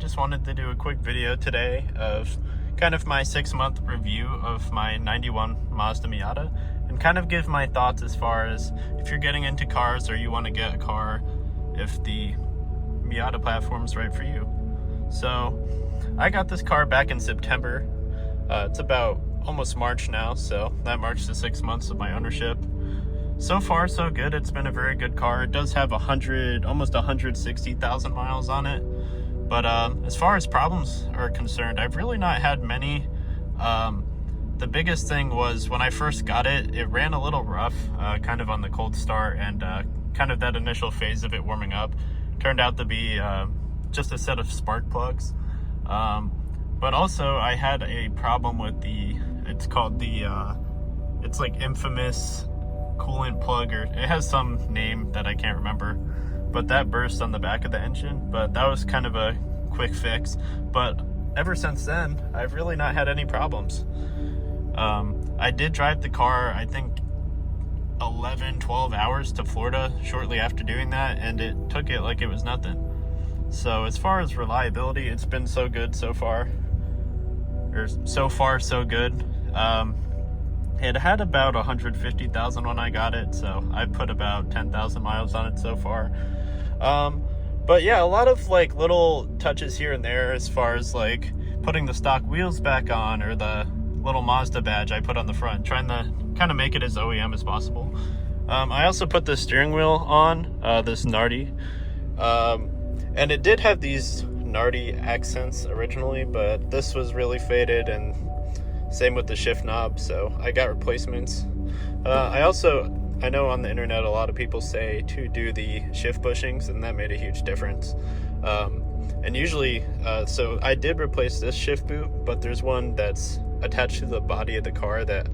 just wanted to do a quick video today of kind of my 6-month review of my 91 Mazda Miata and kind of give my thoughts as far as if you're getting into cars or you want to get a car, if the Miata platform's right for you. So I got this car back in September. It's about almost March now, so that marks the 6 months of my ownership. So far so good. It's been a very good car. It does have almost 160,000 miles on it, but as far as problems are concerned, I've really not had many. The biggest thing was when I first got it, it ran a little rough, kind of on the cold start, and kind of that initial phase of it warming up turned out to be just a set of spark plugs. But also I had a problem with it's called it's like infamous coolant plug, or it has some name that I can't remember, but that burst on the back of the engine. But that was kind of a quick fix, but ever since then I've really not had any problems. I did drive the car, I think 11-12 hours to Florida shortly after doing that, and it took it like it was nothing. So as far as reliability, it's been so good so far, or so far so good. It had about 150,000 when I got it, so I put about 10,000 miles on it so far. But yeah, a lot of like little touches here and there, as far as like putting the stock wheels back on, or the little Mazda badge I put on the front, trying to kind of make it as OEM as possible. I also put the steering wheel on, this Nardi, and it did have these Nardi accents originally, but this was really faded, and same with the shift knob, so I got replacements. I know on the internet a lot of people say to do the shift bushings, and that made a huge difference. And usually, so I did replace this shift boot, but there's one that's attached to the body of the car that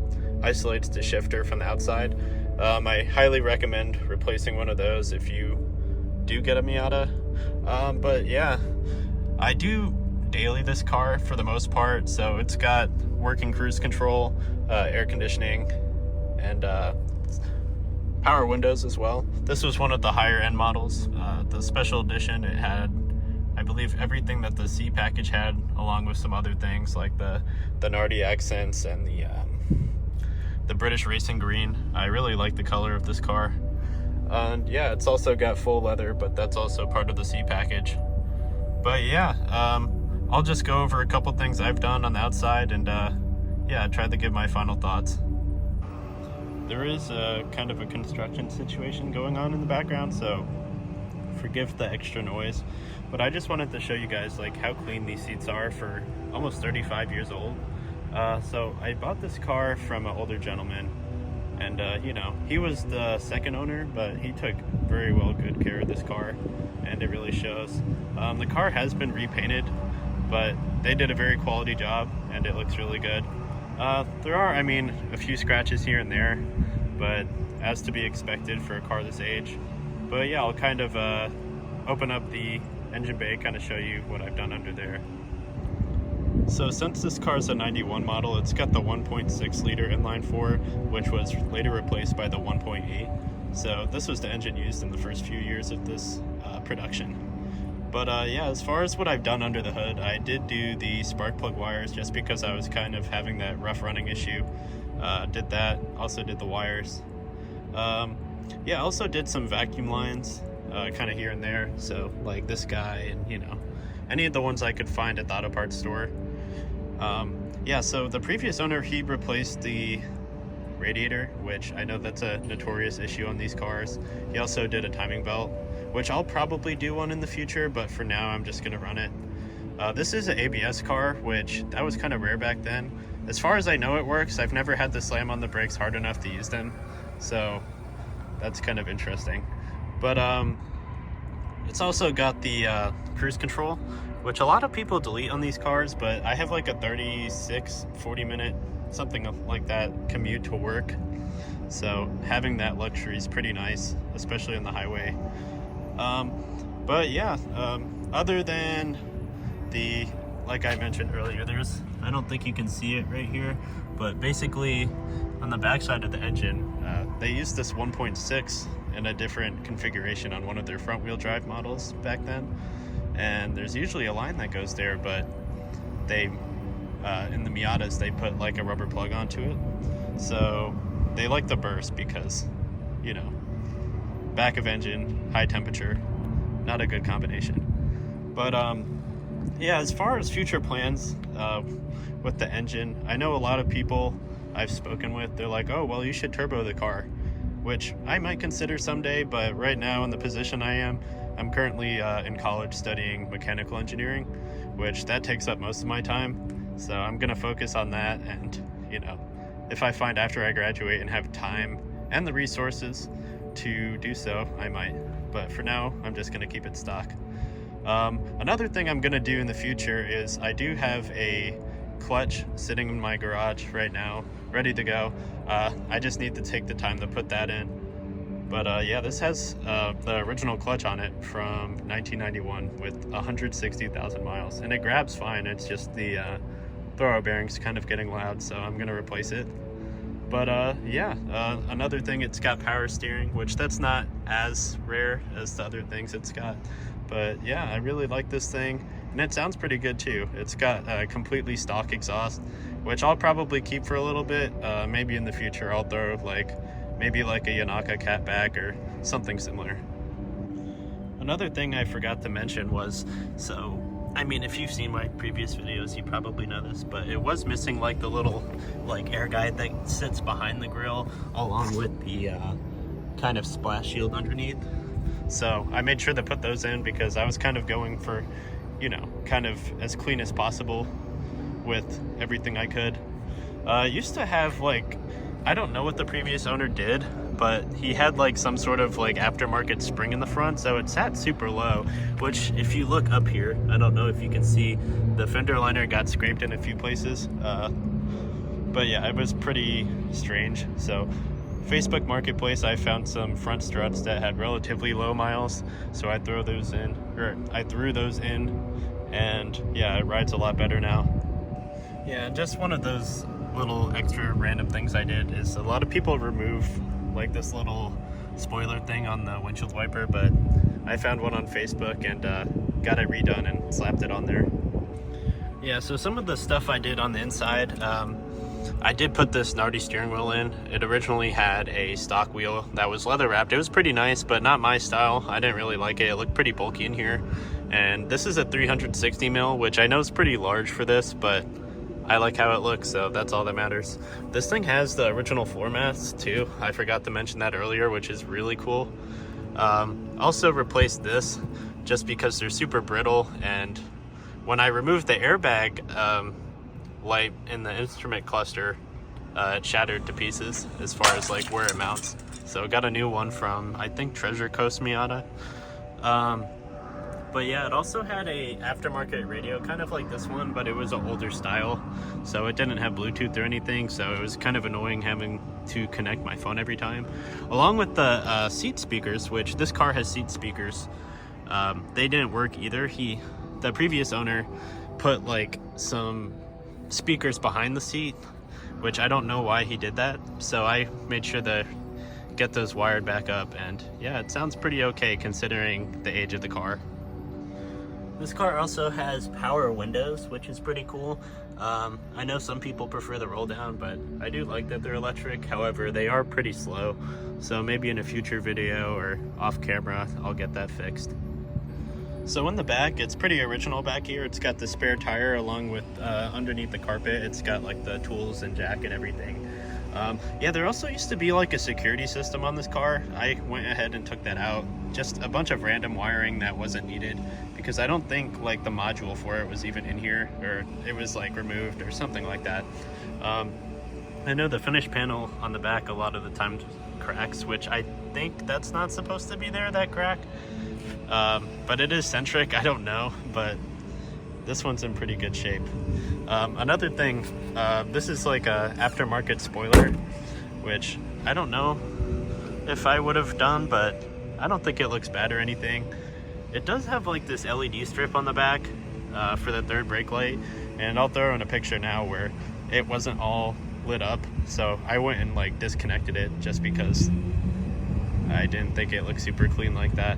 isolates the shifter from the outside. I highly recommend replacing one of those if you do get a Miata. But yeah, I do daily this car for the most part, so it's got working cruise control, air conditioning, and power windows as well. This was one of the higher end models, the special edition. It had, I believe, everything that the C package had, along with some other things like the Nardi accents and the British racing green. I really like the color of this car. And yeah, it's also got full leather, but that's also part of the C package. But yeah, I'll just go over a couple things I've done on the outside, and yeah, try to give my final thoughts. There is a kind of a construction situation going on in the background, so forgive the extra noise, but I just wanted to show you guys like how clean these seats are for almost 35 years old. So I bought this car from an older gentleman, and you know, he was the second owner, but he took very good care of this car, and it really shows. The car has been repainted, but they did a very quality job, and it looks really good. There are, I mean, a few scratches here and there, but as to be expected for a car this age. But yeah, I'll kind of open up the engine bay, kind of show you what I've done under there. So since this car is a 91 model, it's got the 1.6 liter inline 4, which was later replaced by the 1.8. So this was the engine used in the first few years of this production. But yeah, as far as what I've done under the hood, I did do the spark plug wires just because I was kind of having that rough running issue. Did that, also did the wires. Yeah, also did some vacuum lines, kind of here and there. So like this guy, and you know, any of the ones I could find at the auto parts store. Yeah, so the previous owner, he replaced the radiator, which I know that's a notorious issue on these cars. He also did a timing belt, which I'll probably do one in the future, but for now I'm just gonna run it. This is an ABS car, which that was kind of rare back then. As far as I know, it works. I've never had to slam on the brakes hard enough to use them, so that's kind of interesting. But it's also got the cruise control, which a lot of people delete on these cars, but I have like a 40 minute, something like that, commute to work. So having that luxury is pretty nice, especially on the highway. But yeah, other than the, like I mentioned earlier, I don't think you can see it right here, but basically on the back side of the engine, they used this 1.6 in a different configuration on one of their front wheel drive models back then. and there's usually a line that goes there, but they in the Miatas they put like a rubber plug onto it, so they like the burst because, you know, back of engine, high temperature, not a good combination. But yeah, as far as future plans with the engine, I know a lot of people I've spoken with, they're like, oh, well, you should turbo the car, which I might consider someday, but right now in the position I am, I'm currently in college studying mechanical engineering, which that takes up most of my time. So I'm gonna focus on that, and, you know, if I find after I graduate and have time and the resources to do so, I might. But for now, I'm just gonna keep it stock. Another thing I'm gonna do in the future is I do have a clutch sitting in my garage right now, ready to go. I just need to take the time to put that in. But yeah, this has the original clutch on it from 1991 with 160,000 miles, and it grabs fine. It's just the throw bearings kind of getting loud, so I'm gonna replace it. But yeah, another thing, it's got power steering, which that's not as rare as the other things it's got. But yeah, I really like this thing, and it sounds pretty good too. It's got a completely stock exhaust, which I'll probably keep for a little bit. Maybe in the future I'll throw maybe like a Yanaka catback or something similar. Another thing I forgot to mention was, so I mean, if you've seen my previous videos, you probably know this, but it was missing like the little like air guide that sits behind the grill, along with the kind of splash shield underneath. So I made sure to put those in because I was kind of going for, you know, kind of as clean as possible with everything I could. Used to have like, I don't know what the previous owner did, but he had like some sort of like aftermarket spring in the front, so it sat super low, which if you look up here, I don't know if you can see, the fender liner got scraped in a few places. But yeah, it was pretty strange. So Facebook Marketplace, I found some front struts that had relatively low miles, so I threw those in, and yeah, it rides a lot better now. Yeah, just one of those little extra random things I did is, a lot of people remove like this little spoiler thing on the windshield wiper, but I found one on Facebook and got it redone and slapped it on there. Yeah, so some of the stuff I did on the inside, I did put this Nardi steering wheel in. It originally had a stock wheel that was leather wrapped. It was pretty nice, but not my style. I didn't really like it. It looked pretty bulky in here. And this is a 360 mil, which I know is pretty large for this, but I like how it looks, so that's all that matters. This thing has the original floor mats too. I forgot to mention that earlier, which is really cool. Also replaced this just because they're super brittle, and when I removed the airbag light in the instrument cluster, it shattered to pieces as far as like where it mounts. So got a new one from, I think, Treasure Coast Miata. But yeah, it also had a aftermarket radio, kind of like this one, but it was an older style, so it didn't have Bluetooth or anything, so it was kind of annoying having to connect my phone every time. Along with the seat speakers, which this car has seat speakers, they didn't work either. The previous owner put like some speakers behind the seat, which I don't know why he did that, so I made sure to get those wired back up, and yeah, it sounds pretty okay considering the age of the car. This car also has power windows, which is pretty cool. I know some people prefer the roll down, but I do like that they're electric. However, they are pretty slow, so maybe in a future video or off camera, I'll get that fixed. So in the back, it's pretty original back here. It's got the spare tire along with underneath the carpet. It's got like the tools and jack and everything. Yeah, there also used to be like a security system on this car. I went ahead and took that out. Just a bunch of random wiring that wasn't needed, because I don't think like the module for it was even in here, or it was like removed or something like that. I know the finish panel on the back a lot of the times cracks, which I think that's not supposed to be there, that crack. But it is centric, I don't know, but this one's in pretty good shape. Another thing, this is like a aftermarket spoiler, which I don't know if I would have done, but I don't think it looks bad or anything. It does have like this LED strip on the back for the third brake light, and I'll throw in a picture now where it wasn't all lit up, so I went and like disconnected it just because I didn't think it looked super clean like that.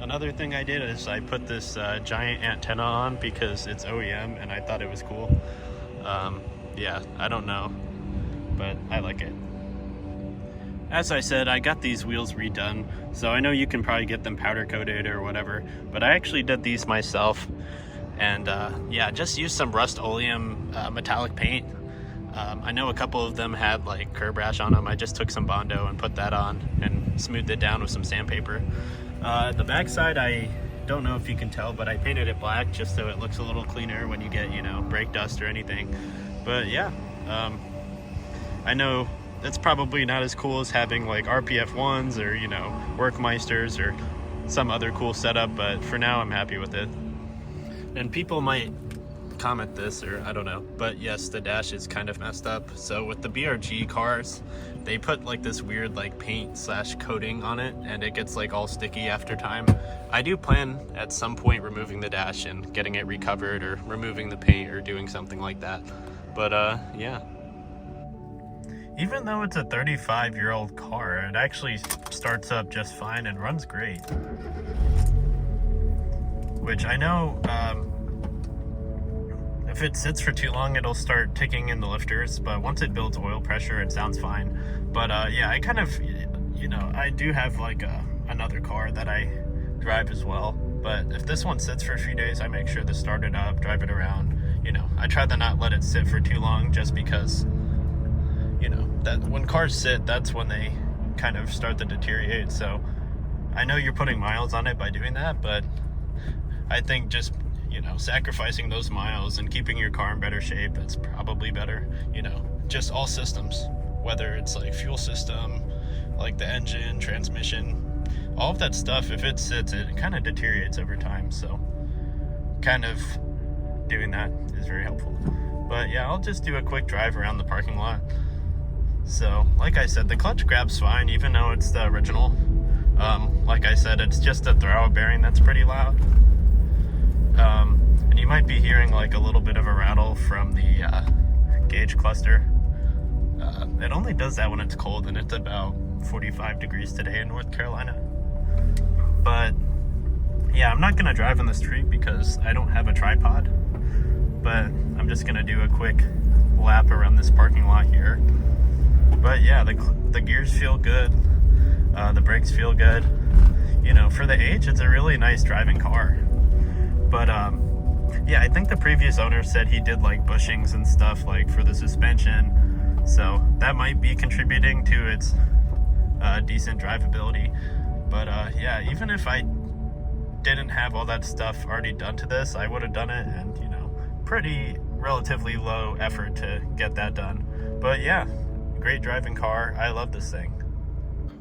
Another thing I did is I put this giant antenna on because it's OEM and I thought it was cool. Yeah, I don't know, but I like it. As I said, I got these wheels redone, so I know you can probably get them powder coated or whatever, but I actually did these myself. And yeah, just used some rust-oleum metallic paint. I know a couple of them had like curb rash on them. I just took some Bondo and put that on and smoothed it down with some sandpaper. The backside, I don't know if you can tell, but I painted it black just so it looks a little cleaner when you get, you know, brake dust or anything. But yeah, I know it's probably not as cool as having like RPF ones or, you know, Workmeisters or some other cool setup, but for now I'm happy with it. And people might comment this, or I don't know, but yes, the dash is kind of messed up. So with the BRG cars, they put like this weird like paint / coating on it, and it gets like all sticky after time. I do plan at some point removing the dash and getting it recovered, or removing the paint, or doing something like that. But yeah. Even though it's a 35-year-old car, it actually starts up just fine and runs great. Which I know, if it sits for too long, it'll start ticking in the lifters, but once it builds oil pressure, it sounds fine. But yeah, I kind of, you know, I do have like another car that I drive as well. But if this one sits for a few days, I make sure to start it up, drive it around. You know, I try to not let it sit for too long, just because, you know, that when cars sit, that's when they kind of start to deteriorate. So I know you're putting miles on it by doing that, but I think just, you know, sacrificing those miles and keeping your car in better shape, it's probably better. You know, just all systems, whether it's like fuel system, like the engine, transmission, all of that stuff, if it sits, it kind of deteriorates over time. So kind of doing that is very helpful. But yeah, I'll just do a quick drive around the parking lot. So like I said, the clutch grabs fine, even though it's the original. Like I said, it's just a throwout bearing that's pretty loud. And you might be hearing like a little bit of a rattle from the gauge cluster. It only does that when it's cold, and it's about 45 degrees today in North Carolina. But yeah, I'm not gonna drive on the street because I don't have a tripod, but I'm just gonna do a quick lap around this parking lot here. But yeah, the gears feel good, the brakes feel good. You know, for the age, it's a really nice driving car. But yeah, I think the previous owner said he did like bushings and stuff like for the suspension, so that might be contributing to its decent drivability. But yeah, even if I didn't have all that stuff already done to this, I would have done it, and you know, pretty relatively low effort to get that done. But yeah, great driving car. I love this thing.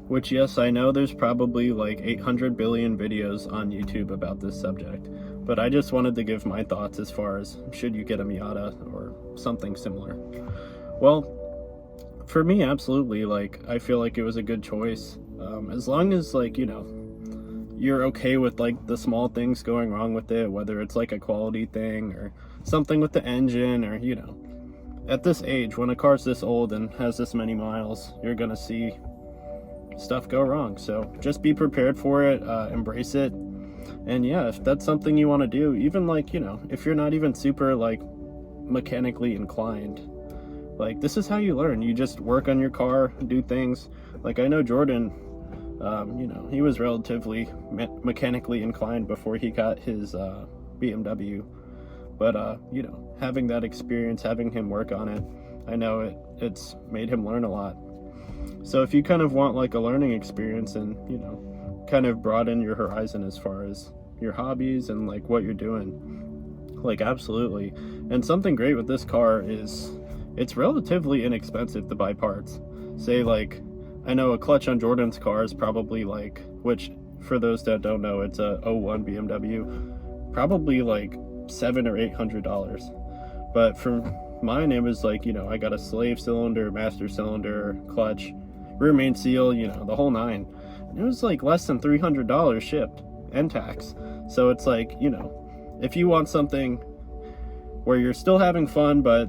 Which, yes, I know there's probably like 800 billion videos on YouTube about this subject, but I just wanted to give my thoughts as far as should you get a Miata or something similar. Well, for me, absolutely. Like, I feel like it was a good choice. As long as, like, you know, you're okay with like the small things going wrong with it, whether it's like a quality thing or something with the engine, or, you know, at this age, when a car's this old and has this many miles, you're gonna see stuff go wrong. So just be prepared for it, embrace it. And yeah, if that's something you want to do, even like, you know, if you're not even super like mechanically inclined, like, this is how you learn. You just work on your car, do things. Like, I know Jordan, you know, he was relatively mechanically inclined before he got his BMW. But you know, having that experience, having him work on it, I know it's made him learn a lot. So if you kind of want like a learning experience and, you know, kind of broaden your horizon as far as your hobbies and like what you're doing, like, absolutely. And something great with this car is it's relatively inexpensive to buy parts. Say, like, I know a clutch on Jordan's car is probably like, which for those that don't know, it's a 01 BMW, probably like $700 or $800. But for mine, it was like, you know, I got a slave cylinder, master cylinder, clutch, rear main seal, you know, the whole nine. And it was like less than $300 shipped and tax. So it's like, you know, if you want something where you're still having fun, but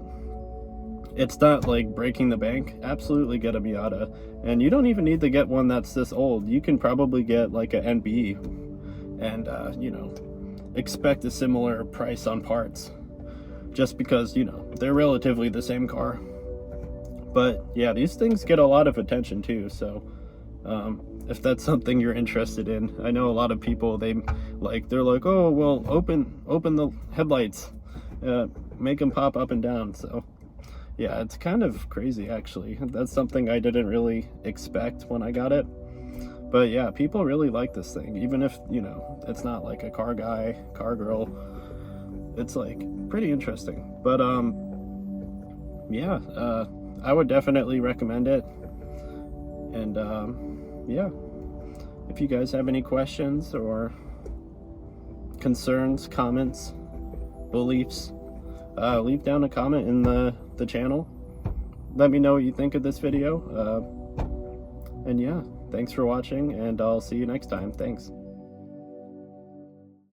it's not like breaking the bank, absolutely get a Miata. And you don't even need to get one that's this old. You can probably get like a NB, and you know, expect a similar price on parts, just because, you know, they're relatively the same car. But yeah, these things get a lot of attention too, so if that's something you're interested in. I know a lot of people, they're like, oh well, open the headlights, make them pop up and down. So yeah, it's kind of crazy actually. That's something I didn't really expect when I got it. But yeah, people really like this thing, even if, you know, it's not like a car guy, car girl. It's like pretty interesting. But yeah, I would definitely recommend it. And yeah, if you guys have any questions or concerns, comments, beliefs, leave down a comment in the channel. Let me know what you think of this video. And yeah, thanks for watching, and I'll see you next time. Thanks.